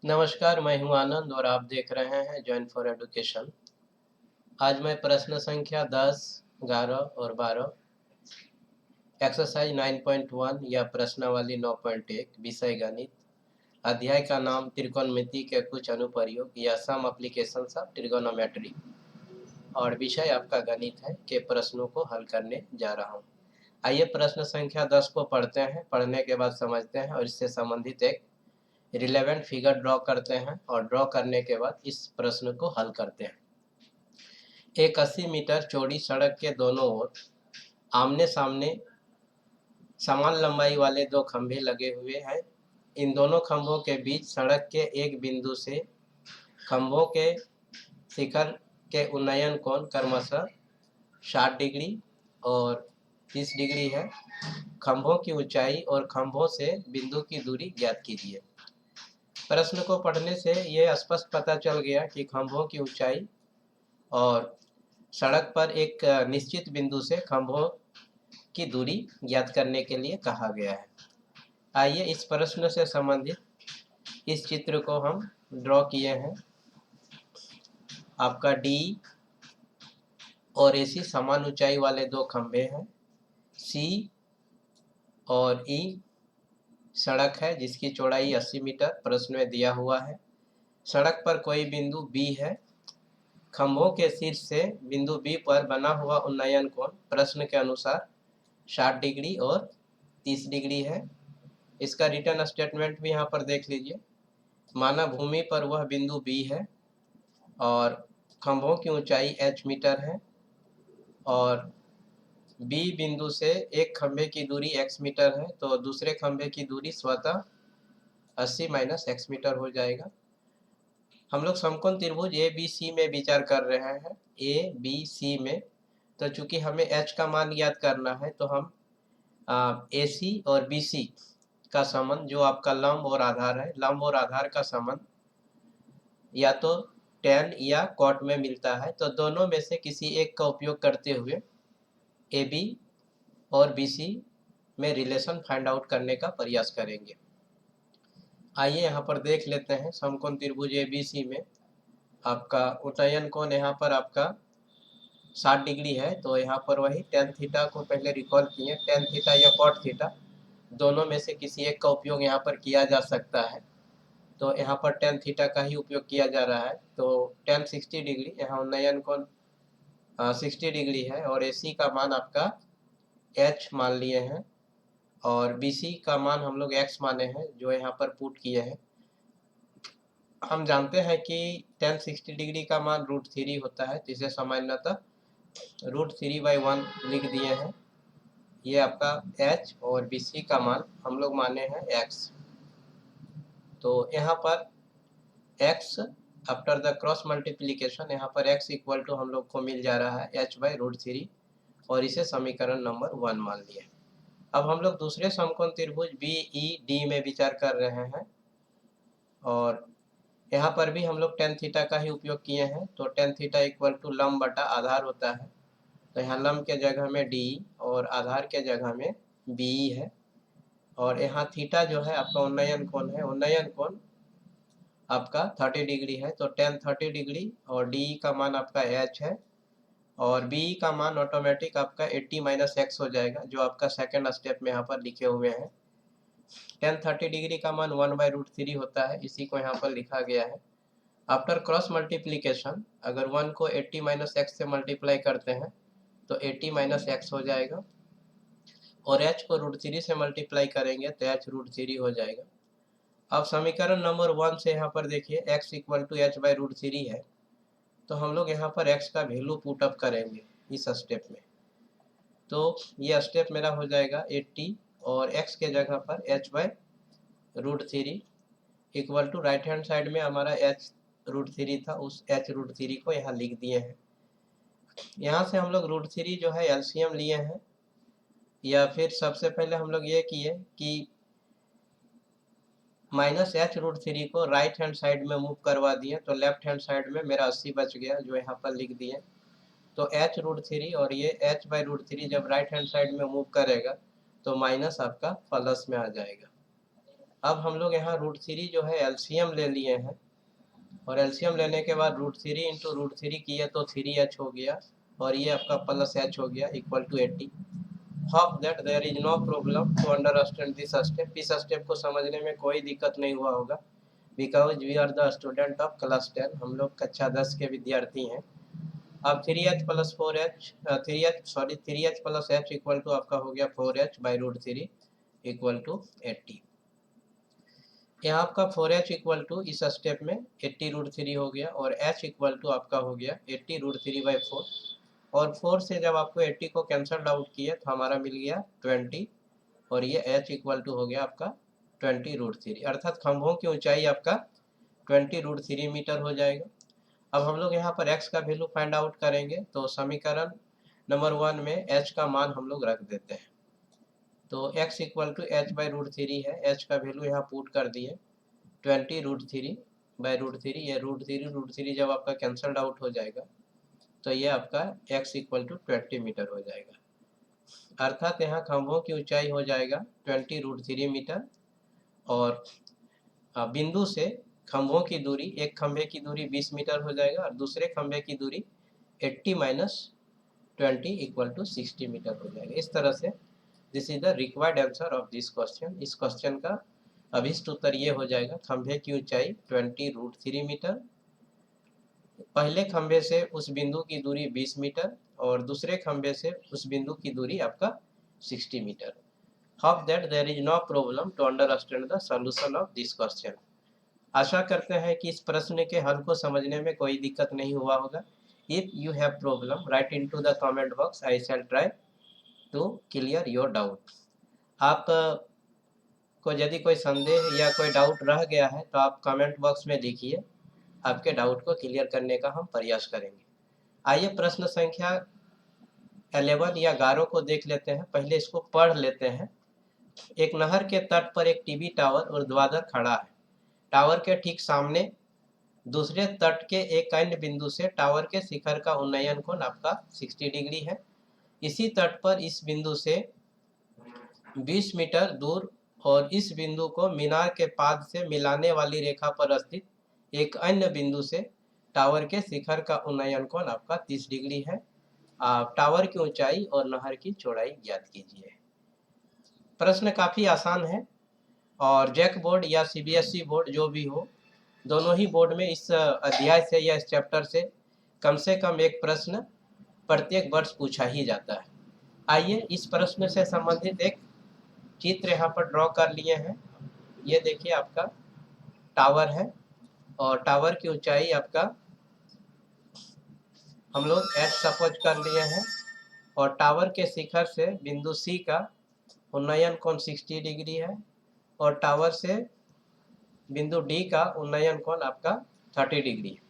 नमस्कार, मैं हूं आनंद और आप देख रहे हैं जॉइन फॉर एजुकेशन। आज मैं प्रश्न संख्या 10, 11 और 12 एक्सरसाइज 9.1 या प्रश्नावली 9.1 विषय गणित, अध्याय का नाम त्रिकोणमिति के कुछ अनुप्रयोग या सम एप्लीकेशंस ऑफ ट्रिगोनोमेट्री और विषय आपका गणित है के प्रश्नों को हल करने जा रहा हूं। आइए प्रश्न संख्या 10 को पढ़ते हैं, पढ़ने के बाद समझते हैं और इससे संबंधित एक रिलेवेंट फिगर ड्रॉ करते हैं और ड्रॉ करने के बाद इस प्रश्न को हल करते हैं। एक 80 मीटर चौड़ी सड़क के दोनों ओर आमने सामने समान लंबाई वाले दो खंभे लगे हुए हैं। इन दोनों खंभों के बीच सड़क के एक बिंदु से खंभों के शिखर के उन्नयन कोण क्रमशः 60 डिग्री और 30 डिग्री है। खंभों की ऊंचाई और खंभों से बिंदु की दूरी ज्ञात कीजिए। प्रश्न को पढ़ने से यह स्पष्ट पता चल गया कि खंभों की ऊंचाई और सड़क पर एक निश्चित बिंदु से खंभों की दूरी ज्ञात करने के लिए कहा गया है। आइए इस प्रश्न से संबंधित इस चित्र को हम ड्रॉ किए हैं। आपका डी और एसी समान ऊंचाई वाले दो खंभे हैं। सी और ई सड़क है जिसकी चौड़ाई 80 मीटर प्रश्न में दिया हुआ है। सड़क पर कोई बिंदु बी है। खंभों के शीर्ष से बिंदु बी पर बना हुआ उन्नयन कोण प्रश्न के अनुसार 60 डिग्री और 30 डिग्री है। इसका रिटर्न स्टेटमेंट भी यहाँ पर देख लीजिए। माना भूमि पर वह बिंदु बी है और खंभों की ऊंचाई h मीटर है और बी बिंदु से एक खंभे की दूरी x मीटर है, तो दूसरे खंभे की दूरी स्वतः 80 माइनस x मीटर हो जाएगा। हम लोग समकोण त्रिभुज ए बी सी में विचार कर रहे हैं। ए बी सी में तो चूंकि हमें h का मान ज्ञात करना है तो हम ए सी और बी सी का संबंध जो आपका लंब और आधार है, लंब और आधार का संबंध या तो tan या cot में मिलता है, तो दोनों में से किसी एक का उपयोग करते हुए ए बी और बी सी में रिलेशन फाइंड आउट करने का प्रयास करेंगे। आइए यहाँ पर देख लेते हैं। समकोण त्रिभुज ए बी सी में आपका उन्नयन कोण यहाँ पर आपका 60 डिग्री है, तो यहाँ पर वही tan थीटा को पहले रिकॉल किए। tan थीटा या cot थीटा दोनों में से किसी एक का उपयोग यहाँ पर किया जा सकता है, तो यहाँ पर tan थीटा का ही उपयोग किया जा रहा है। तो tan 60 डिग्री, यहाँ उन्नयन कोण 60 डिग्री है और AC का मान आपका h मान लिए हैं और BC का मान हम लोग x माने हैं जो यहाँ पर पुट किए हैं। हम जानते हैं कि tan 60 डिग्री का मान √3 होता है, जिसे सामान्यतः √3/1 लिख दिए हैं। ये आपका h और BC का मान हम लोग माने हैं x। तो यहाँ पर x after the cross multiplication यहाँ पर x इक्वल टू हम लोग को मिल जा रहा है h/√3 और इसे समीकरण नंबर 1 मान लिया। अब हम लोग दूसरे समकोण त्रिभुज BED में विचार कर रहे हैं और यहाँ पर भी हम लोग tan थीटा का ही उपयोग किए हैं। तो tan थीटा इक्वल टू लंब बटा आधार होता है, तो यहाँ लंब के जगह में D और आधार के जगह में BE है और यहाँ थीटा जो है आपका उन्नयन कोण है। उन्नयन कोण आपका 30 डिग्री है, तो tan 30 डिग्री और DE का मान आपका h है और BE का मान ऑटोमेटिक आपका 80 माइनस x हो जाएगा, जो आपका सेकेंड स्टेप में यहाँ पर लिखे हुए हैं। tan 30 डिग्री का मान 1/√3 होता है, इसी को यहाँ पर लिखा गया है। आफ्टर क्रॉस मल्टीप्लीकेशन अगर 1 को 80 माइनस x से मल्टीप्लाई करते हैं तो 80 माइनस x हो जाएगा और h को √3 से मल्टीप्लाई करेंगे तो h √3 हो जाएगा। अब समीकरण नंबर 1 से यहाँ पर देखिए x इक्वल टू h/√3 है, तो हम लोग यहाँ पर x का वैल्यू पुट अप करेंगे इस स्टेप में। तो ये स्टेप मेरा हो जाएगा 80 और x के जगह पर h/√3 equal to right hand side में हमारा h√3 था, उस h√3 को यहाँ लिख दिए हैं। यहाँ से हम लोग √3 जो है एलसीएम लिए हैं, या फिर सबसे पहले हम लोग ये किए कि माइनस h√3 को राइट हैंड साइड में मूव करवा दिए, तो लेफ्ट हैंड साइड में मेरा 80 बच गया जो यहाँ पर लिख दिए। तो h√3 और ये h/√3 जब राइट हैंड साइड में मूव करेगा तो माइनस आपका प्लस में आ जाएगा। अब हम लोग यहाँ √3 जो है एलसीएम ले लिए हैं, और एलसीएम लेने के बाद √3 इंटू √3 किया तो 3h हो गया, और ये आपका प्लस h हो गया equal to 80। Hope that there is no problem to understand this step. इस स्टेप को समझने में कोई दिक्कत नहीं हुआ होगा, because we are the student of class 10, हम लोग कक्षा 10 के विद्यार्थी हैं। अब 3h plus 4h 3h plus h equal to आपका हो गया 4h बाई √3 इक्वल टू 80। यहाँ आपका 4h इक्वल टू इस स्टेप में 80 √3 हो गया, और h इक्वल टू आपका हो गया 80 √3 बाई 4, और 4 से जब आपको 80 को कैंसल आउट किया तो हमारा मिल गया 20, और ये h इक्वल टू हो गया आपका 20 √3, अर्थात खंभों की ऊंचाई आपका 20 √3 मीटर हो जाएगा। अब हम लोग यहाँ पर x का वैल्यू फाइंड आउट करेंगे, तो समीकरण नंबर 1 में h का मान हम लोग रख देते हैं। तो x equal to h by √3 है, h का वैल्यू यहाँ पुट कर दिए 20 √3 बाई √3, ये √3 जब आपका कैंसल्ड आउट हो जाएगा तो ये आपका x इक्वल टू 20 मीटर हो जाएगा, अर्थात यहाँ खंभों की ऊंचाई हो जाएगा 20 √3 मीटर, और बिंदु से खंभों की दूरी, एक खंभे की दूरी 20 मीटर हो जाएगा और दूसरे खंभे की दूरी 80 माइनस 20 इक्वल टू 60 मीटर हो जाएगा। इस तरह से this is the required answer of this question. इस क्वेश्चन का अभिष्ट उत्तर ये हो जाएगा, खंभे की ऊंचाई 20 √3 मीटर, पहले खंभे से उस बिंदु की दूरी 20 मीटर और दूसरे खंभे से उस बिंदु की दूरी आपका 60 metre. Hope that there is no problem to understand the solution of this question. आशा करते हैं कि इस प्रश्न के हल को समझने में कोई दिक्कत नहीं हुआ होगा। If you have problem write into the comment box, I shall try to clear your doubt. आप को यदि कोई संदेह या कोई डाउट रह गया है तो आप कमेंट बॉक्स में लिखिए, आपके डाउट को क्लियर करने का हम प्रयास करेंगे। आइए प्रश्न संख्या 11 या 11 को देख लेते हैं, पहले इसको पढ़ लेते हैं। एक नहर के तट पर एक टीवी टावर ऊर्ध्वाधर खड़ा है। टावर के ठीक सामने दूसरे तट के एक अन्य बिंदु से टावर के शिखर का उन्नयन कोण आपका 60 डिग्री है। इसी तट पर इस बिंदु से 20 मीटर दूर और इस बिंदु को मीनार के पाद से मिलाने वाली रेखा पर स्थित एक अन्य बिंदु से टावर के शिखर का उन्नयन कोण आपका 30 डिग्री है। टावर की ऊंचाई और नहर की चौड़ाई ज्ञात कीजिए। प्रश्न काफी आसान है, और जैक बोर्ड या सीबीएसई बोर्ड जो भी हो, दोनों ही बोर्ड में इस अध्याय से या इस चैप्टर से कम एक प्रश्न प्रत्येक वर्ष पूछा ही जाता है। आइए इस प्रश्न से संबंधित एक चित्र यहाँ पर ड्रॉ कर लिए हैं। ये देखिए आपका टावर है, और टावर की ऊंचाई आपका हम लोग h सपोज कर लिए हैं, और टावर के शिखर से बिंदु C का उन्नयन कोण 60 डिग्री है, और टावर से बिंदु D का उन्नयन कोण आपका 30 डिग्री है,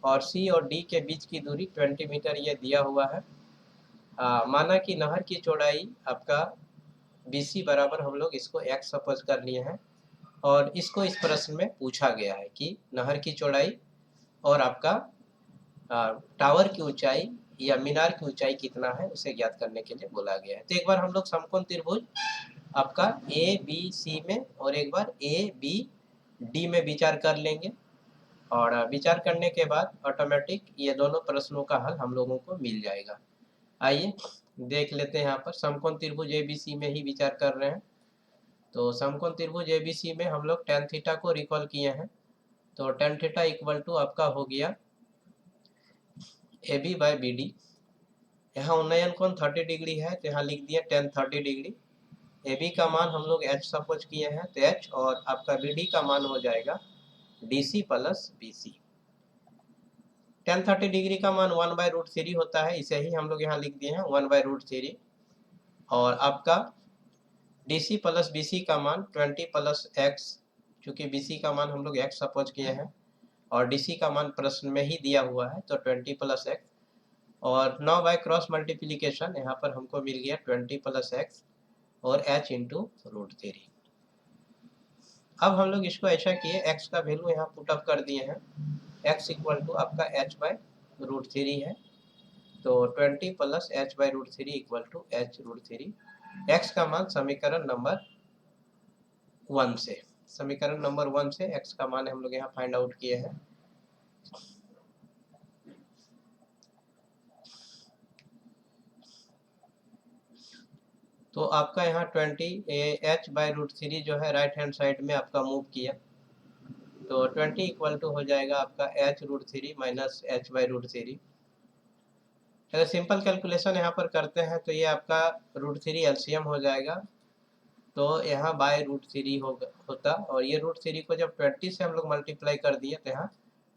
और C और D के बीच की दूरी 20 मीटर ये दिया हुआ है। माना कि नहर की चौड़ाई आपका BC बराबर हम लोग इसको x सपोज कर लिए हैं, और इसको इस प्रश्न में पूछा गया है कि नहर की चौड़ाई और आपका टावर की ऊंचाई या मीनार की ऊंचाई कितना है उसे ज्ञात करने के लिए बोला गया है। तो एक बार हम लोग समकोण त्रिभुज आपका ABC में और एक बार ABD में विचार कर लेंगे, और विचार करने के बाद ऑटोमेटिक ये दोनों प्रश्नों का हल हम लोगों को मिल जाएगा। आइए देख लेते हैं। यहाँ पर समकोण त्रिभुज ABC में ही विचार कर रहे हैं, तो समकोण त्रिभुज ABC में हम लोग tan थीटा को रिकॉल किए हैं, तो tan थीटा इक्वल टू आपका हो गया AB बाय BD। यहाँ उन्नयन कोण 30 डिग्री है तो यहाँ लिख दिया tan 30 डिग्री। AB का मान हम लोग h सपोज किए हैं तो h, और आपका BD का मान हो जाएगा DC plus BC। tan 30 degree का मान 1 बाय √3 होता है, इसे ही हम लोग यहाँ लिख दिए हैं 1 बाय √3, और आपका DC प्लस BC का मान 20 प्लस x, चूँकि BC का मान हम लोग x सपोज किए हैं और DC का मान प्रश्न में ही दिया हुआ है तो 20 प्लस x, और 9 बाय क्रॉस मल्टीप्लीकेशन यहाँ पर हमको मिल गया 20 प्लस x और h इंटू √3। अब हम लोग इसको ऐसा किए, x का वैल्यू यहाँ पुटअप कर दिए हैं, x इक्वल टू आपका h बाय √3 है, तो 20 plus h by √3 equal to h √3। x का मान समीकरण नंबर 1 से समीकरण नंबर 1 से x का मान हम लोग यहाँ फाइंड आउट किए हैं। तो आपका यहाँ 20 h/√3 जो है राइट हैंड साइड में आपका मूव किया, तो 20 इक्वल टू हो जाएगा आपका h√3 माइनस h/√3। अगर सिंपल कैलकुलेशन यहाँ पर करते हैं तो ये आपका √3 एलसीएम हो जाएगा, तो यहाँ बाय√3 होता, और ये √3 को जब 20 से हम लोग मल्टीप्लाई कर दिए तो यहाँ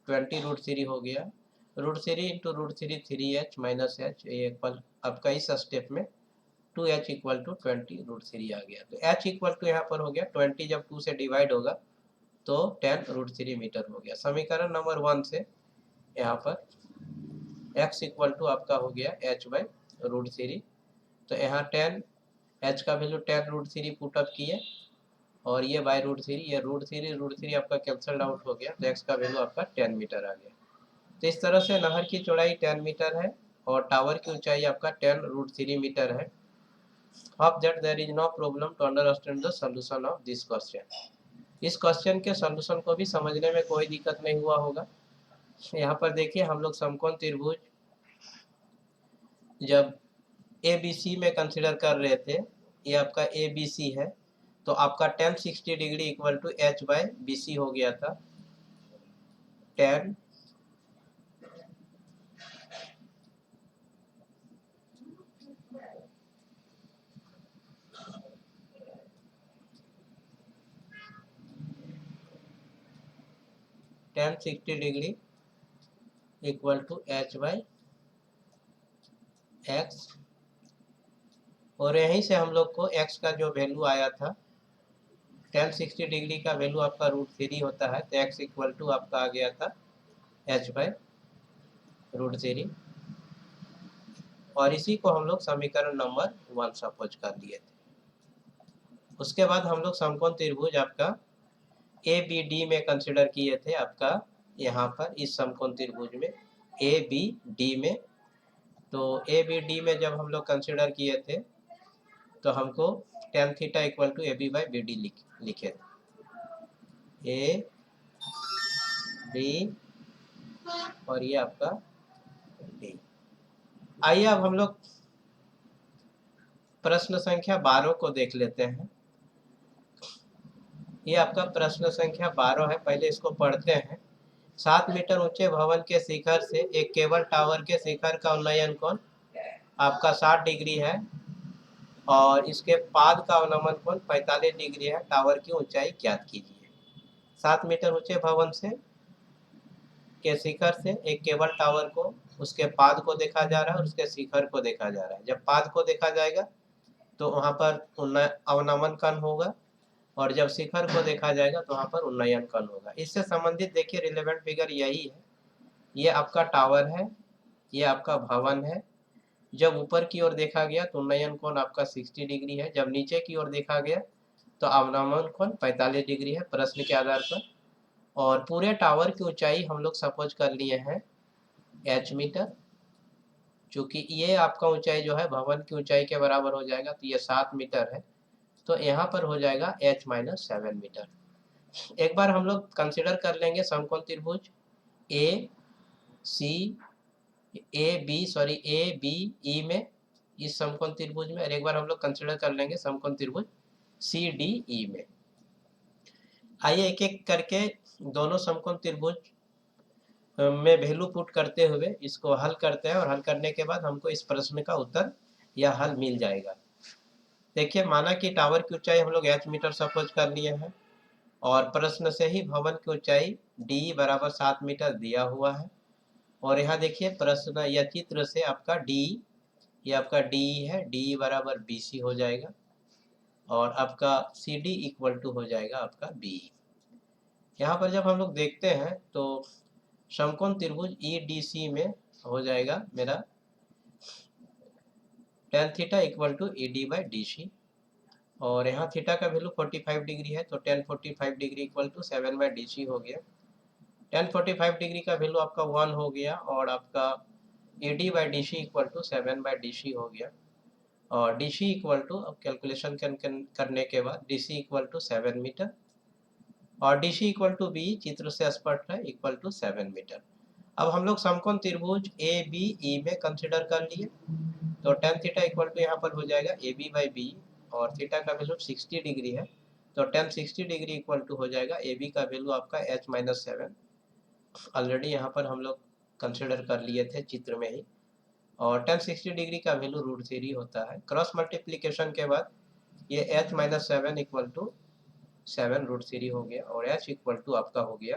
20√3 हो गया। √3 इंटू √3 3h माइनस h, ये इक्वल आपका इस स्टेप में 2h इक्वल टू 20√3 आ गया। तो h इक्वल टू यहाँ पर हो गया 20, जब 2 से डिवाइड होगा तो 10√3 मीटर हो गया। समीकरण नंबर 1 से यहाँ पर x इक्वल टू आपका हो गया h/√3, तो यहाँ 10 h का वैल्यू 10√3 पुट अप किए, और ये बाय√3, ये √3 आपका कैंसल्ड आउट हो गया, तो x का वैल्यू आपका 10 मीटर आ गया। तो इस तरह से नहर की चौड़ाई 10 मीटर है और टावर की ऊंचाई आपका 10√3 मीटर है। Hope that there is no problem to understand the solution of this question. इस क्वेश्चन के सॉल्यूशन को भी समझने में कोई दिक्कत नहीं हुआ होगा। यहाँ पर देखिए हम लोग समकोण त्रिभुज जब ABC में कंसिडर कर रहे थे, ये आपका ABC है, तो आपका tan 60 degree equal to h/BC हो गया था। tan tan 60 degree equal to h/x, और यहीं से हम लोग को x का जो वैल्यू आया था, tan 60 डिग्री का वैल्यू आपका √3 होता है, तो x इक्वल टू आपका आ गया था h/√3, और इसी को हम लोग समीकरण नंबर 1 सपोज कर लिए थे। उसके बाद हम लोग समकोण त्रिभुज आपका ABD में कंसिडर किए थे, आपका यहाँ पर इस समकोण त्रिभुज में ABD में, तो ABD में जब हम लोग कंसिडर किए थे तो हमको tan theta equal to AB/BD लिखे थे, AB और ये आपका D। आइए अब हम लोग प्रश्न संख्या 12 को देख लेते हैं। ये आपका प्रश्न संख्या 12 है, पहले इसको पढ़ते हैं। 7 मीटर ऊंचे भवन के शिखर से एक केबल टावर के शिखर का उन्नयन कोण आपका 60 डिग्री है, और इसके पाद का अवनमन कोण 45 डिग्री है। टावर की ऊंचाई ज्ञात कीजिए। 7 मीटर ऊंचे भवन से के शिखर से एक केबल टावर को, उसके पाद को देखा जा रहा है और उसके शिखर को देखा जा रहा है। जब पाद को देखा जाएगा तो वहां पर अवनमन कोण होगा, और जब शिखर को देखा जाएगा तो वहां पर उन्नयन कोण होगा। इससे संबंधित देखिए रिलेवेंट फिगर यही है। ये आपका टावर है, ये आपका भवन है। जब ऊपर की ओर देखा गया तो उन्नयन कोण आपका 60 डिग्री है, जब नीचे की ओर देखा गया तो अवनमन कोण 45 डिग्री है प्रश्न के आधार पर। और पूरे टावर की ऊंचाई हम लोग सपोज कर लिए हैं h मीटर, चूंकि ये आपका ऊंचाई जो है भवन की ऊंचाई के बराबर हो जाएगा, तो ये 7 मीटर है, तो यहाँ पर हो जाएगा h-7 मीटर। एक बार हम लोग कंसिडर कर लेंगे समकोण त्रिभुज ABE में, इस समकोण त्रिभुज में, और एक बार हम लोग कंसिडर कर लेंगे समकोण त्रिभुज CDE में। आइए एक एक करके दोनों समकोण त्रिभुज में वैल्यू पुट करते हुए इसको हल करते हैं, और हल करने के बाद हमको इस प्रश्न का उत्तर या हल मिल जाएगा। देखिए, माना कि टावर की ऊंचाई हम लोग h मीटर सपोज कर लिए हैं, और प्रश्न से ही भवन की ऊंचाई D बराबर 7 मीटर दिया हुआ है। और यहाँ देखिए प्रश्न या चित्र से आपका D, ये आपका D है, D बराबर BC हो जाएगा, और आपका CD इक्वल टू हो जाएगा आपका B। यहाँ पर जब हम लोग देखते हैं तो समकोण त्रिभुज EDC में हो जाएगा मेरा tan theta equal to ED/DC, और यहाँ थीटा का वैल्यू 45 डिग्री है, तो tan 45 degree equal to 7/DC हो गया। tan 45 डिग्री का वैल्यू आपका 1 हो गया, और आपका ED/DC इक्वल टू 7/DC हो गया, और DC इक्वल टू, अब कैलकुलेशन करने के बाद DC इक्वल टू 7 मीटर, और डी सी इक्वल टू बी चित्र से स्पष्ट है इक्वल टू 7 मीटर। अब हम लोग समकोण त्रिभुज ए बी ई में कंसिडर कर लिए, तो tan थीटा इक्वल टू यहाँ पर हो जाएगा ए बी बाई बी, और थीटा का वैल्यू 60 डिग्री है, तो tan 60 डिग्री इक्वल टू हो जाएगा ए बी का वैल्यू आपका h-7, ऑलरेडी यहाँ पर हम लोग कंसिडर कर लिए थे चित्र में ही, और tan 60 डिग्री का वैल्यू √3 होता है। क्रॉस मल्टीप्लीकेशन के बाद ये h-7 इक्वल टू 7√3 हो गया, और h इक्वल टू आपका हो गया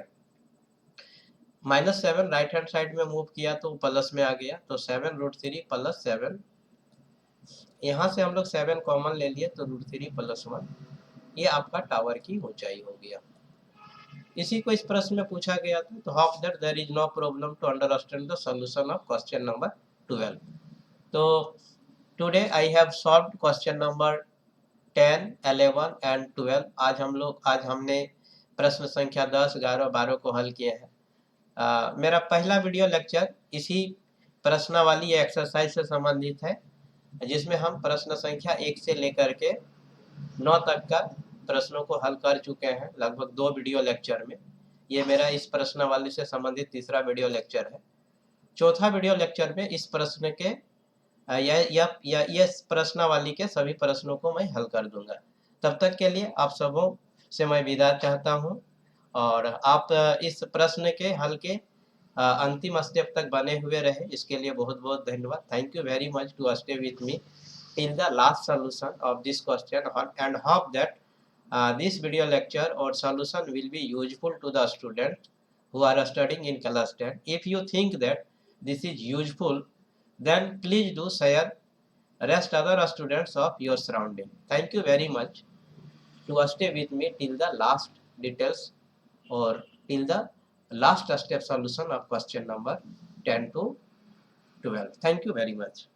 -7, राइट हैंड साइड में मूव किया तो प्लस में आ गया, तो 7√3 प्लस 7, यहाँ से हम लोग 7 कॉमन ले लिए तो √3 + 1, ये आपका टावर की ऊंचाई हो गया। इसी को इस प्रश्न में पूछा गया था, तो hope that there is no problem to understand the solution of question number 12। तो today I have solved question number 10, 11 and 12। आज हमने प्रश्न संख्या 10, 11, 12 को हल किए हैं। मेरा पहला वीडियो लेक्चर इसी प्रश्नावली या एक्सरसाइज से संबंधित है, जिसमें हम प्रश्न संख्या 1 से लेकर के 9 तक का प्रश्नों को हल कर चुके हैं लगभग 2 वीडियो लेक्चर में। ये मेरा इस प्रश्नावली से संबंधित तीसरा वीडियो लेक्चर है। चौथा वीडियो लेक्चर में इस प्रश्न के या प्रश्नावली के सभी प्रश्नों को मैं हल कर दूंगा। तब तक के लिए आप सबों से मैं विदा चाहता हूं, और आप इस प्रश्न के हल के अंतिम स्टेप तक बने हुए रहे, इसके लिए बहुत बहुत धन्यवाद। Thank you very much to stay with me till the last solution of this question, and hope that this video lecture or solution will be useful to the students who are studying in class 10. If you think that this is useful, then please do share rest other students of your surrounding. Thank you very much to stay with me till the last details or till the last step solution of question number 10 to 12. Thank you very much.